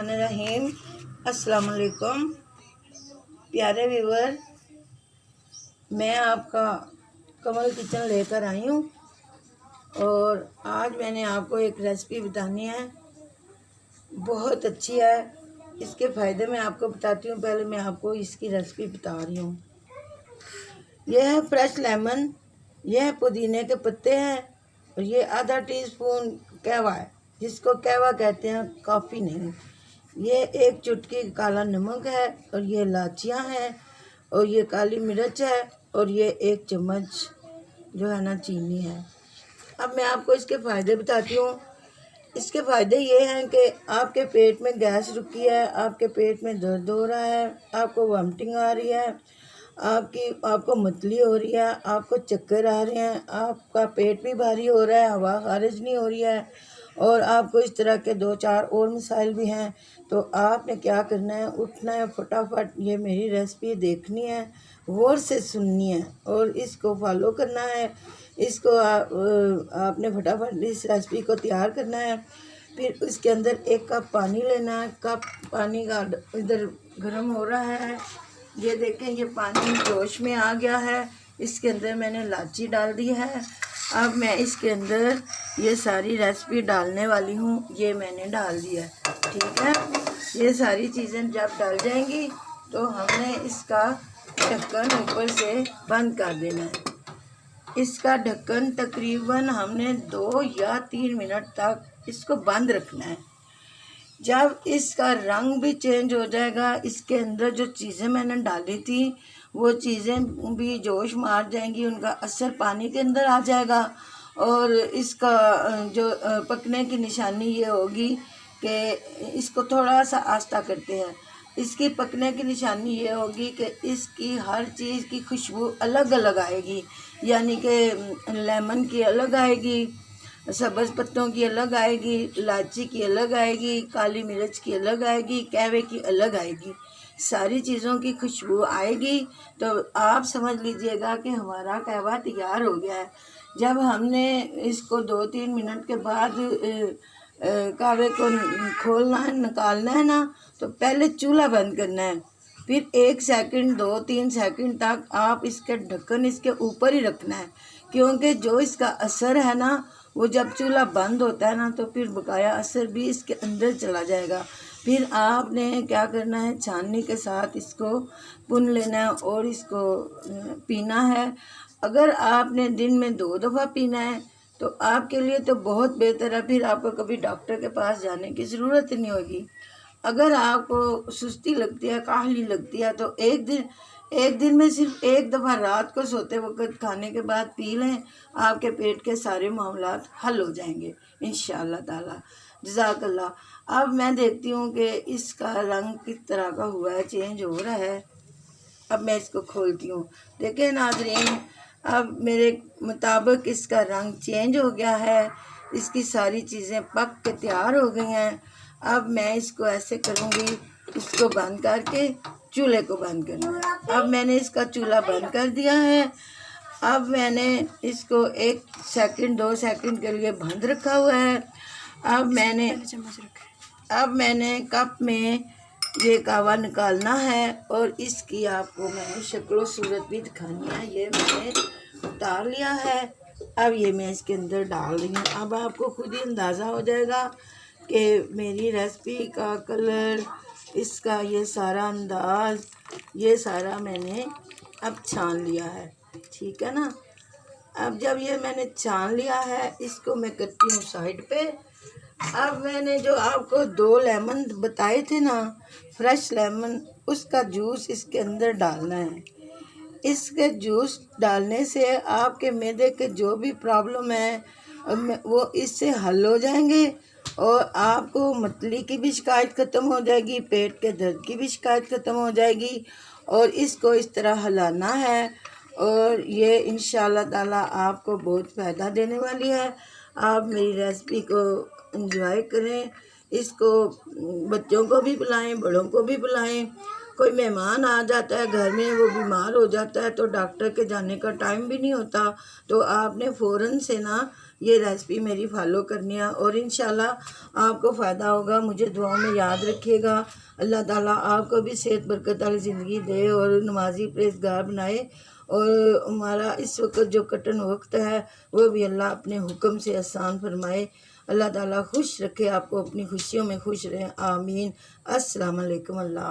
बिस्मिल्लाहिर्रहमानिर्रहीम। अस्सलाम वालेकुम प्यारे व्यूवर, मैं आपका कमल किचन लेकर आई हूँ और आज मैंने आपको एक रेसिपी बतानी है, बहुत अच्छी है। इसके फ़ायदे मैं आपको बताती हूँ। पहले मैं आपको इसकी रेसिपी बता रही हूँ। यह है फ्रेश लेमन, यह है पुदीने के पत्ते हैं और ये आधा टीस्पून कहवा है, जिसको कहवा कहते हैं, कॉफ़ी नहीं। ये एक चुटकी काला नमक है और ये इलायचियाँ हैं और ये काली मिर्च है और ये एक चम्मच जो है ना चीनी है। अब मैं आपको इसके फ़ायदे बताती हूँ। इसके फ़ायदे ये हैं कि आपके पेट में गैस रुकी है, आपके पेट में दर्द हो रहा है, आपको वॉमिटिंग आ रही है, आपको मतली हो रही है, आपको चक्कर आ रहे हैं, आपका पेट भी भारी हो रहा है, हवा खारिज नहीं हो रही है और आपको इस तरह के 2-4 और मसाइल भी हैं, तो आपने क्या करना है, उठना है, फटाफट ये मेरी रेसिपी देखनी है, गौर से सुननी है और इसको फॉलो करना है। इसको आपने फटाफट इस रेसिपी को तैयार करना है। फिर उसके अंदर 1 कप पानी लेना है। कप पानी का इधर गर्म हो रहा है, ये देखें, ये पानी जोश में आ गया है। इसके अंदर मैंने इलायची डाल दी है। अब मैं इसके अंदर ये सारी रेसिपी डालने वाली हूँ। ये मैंने डाल दिया है, ठीक है। ये सारी चीज़ें जब डल जाएंगी तो हमने इसका ढक्कन ऊपर से बंद कर देना है। इसका ढक्कन तकरीबन हमने 2 या 3 मिनट तक इसको बंद रखना है। जब इसका रंग भी चेंज हो जाएगा, इसके अंदर जो चीज़ें मैंने डाली थी वो चीज़ें भी जोश मार जाएंगी, उनका असर पानी के अंदर आ जाएगा और इसका जो पकने की निशानी ये होगी कि इसको थोड़ा सा आस्ता करते हैं। इसकी पकने की निशानी ये होगी कि इसकी हर चीज़ की खुशबू अलग अलग आएगी, यानी कि लेमन की अलग आएगी, सब्ज़ पत्तों की अलग आएगी, इलायची की अलग आएगी, काली मिर्च की अलग आएगी, कहवे की अलग आएगी। सारी चीज़ों की खुशबू आएगी तो आप समझ लीजिएगा कि हमारा कहवा तैयार हो गया है। जब हमने इसको 2-3 मिनट के बाद कहवे को खोलना है, निकालना है ना, तो पहले चूल्हा बंद करना है। फिर 1 सेकंड 2-3 सेकंड तक आप इसके ढक्कन इसके ऊपर ही रखना है, क्योंकि जो इसका असर है ना, वो जब चूल्हा बंद होता है ना तो फिर बकाया असर भी इसके अंदर चला जाएगा। फिर आपने क्या करना है, छाननी के साथ इसको भून लेना है और इसको पीना है। अगर आपने दिन में 2 दफ़ा पीना है तो आपके लिए तो बहुत बेहतर है, फिर आपको कभी डॉक्टर के पास जाने की ज़रूरत ही नहीं होगी। अगर आपको सुस्ती लगती है, काहली लगती है, तो एक दिन में सिर्फ 1 दफ़ा रात को सोते वक्त खाने के बाद पी लें, आपके पेट के सारे मामलात हल हो जाएंगे इंशाअल्लाह ताला। जज़ाकल्लाह। अब मैं देखती हूँ कि इसका रंग किस तरह का हुआ है, चेंज हो रहा है। अब मैं इसको खोलती हूँ। देखें नाज़रीन, अब मेरे मुताबिक इसका रंग चेंज हो गया है, इसकी सारी चीज़ें पक के तैयार हो गई हैं। अब मैं इसको ऐसे करूँगी, इसको बंद करके चूल्हे को बंद करना है। अब मैंने इसका चूल्हा बंद कर दिया है। अब मैंने इसको 1 सेकंड 2 सेकंड के लिए बंद रखा हुआ है। अब मैंने कप में ये कहवा निकालना है और इसकी आपको मैंने शक्ल सूरत भी दिखानी है। ये मैंने उतार लिया है। अब ये मैं इसके अंदर डाल रही हूँ। अब आपको खुद ही अंदाज़ा हो जाएगा कि मेरी रेसिपी का कलर, इसका ये सारा अंदाज़, ये सारा मैंने अब छान लिया है, ठीक है ना। अब जब ये मैंने छान लिया है, इसको मैं करती हूँ साइड पे। अब मैंने जो आपको 2 लेमन बताए थे ना, फ्रेश लेमन, उसका जूस इसके अंदर डालना है। इसके जूस डालने से आपके मैदे के जो भी प्रॉब्लम है वो इससे हल हो जाएंगे और आपको मतली की भी शिकायत ख़त्म हो जाएगी, पेट के दर्द की भी शिकायत ख़त्म हो जाएगी। और इसको इस तरह हिलाना है और ये इंशाअल्लाह ताला आपको बहुत फ़ायदा देने वाली है। आप मेरी रेसिपी को एंजॉय करें, इसको बच्चों को भी पिलाएं, बड़ों को भी पिलाएं। कोई मेहमान आ जाता है घर में, वो बीमार हो जाता है तो डॉक्टर के जाने का टाइम भी नहीं होता, तो आपने फ़ौरन से ना ये रेसिपी मेरी फॉलो करनी है और इंशाल्लाह आपको फ़ायदा होगा। मुझे दुआओं में याद रखिएगा। अल्लाह ताला आपको भी सेहत बरकत वाली ज़िंदगी दे और नमाजी परहेज़गार बनाए। और हमारा इस वक्त जो कठिन वक्त है वो भी अल्लाह अपने हुक्म से आसान फरमाए। अल्लाह ताला खुश रखे आपको, अपनी खुशियों में खुश रहें। आमीन। अस्सलाम वालेकुम। अल्लाह।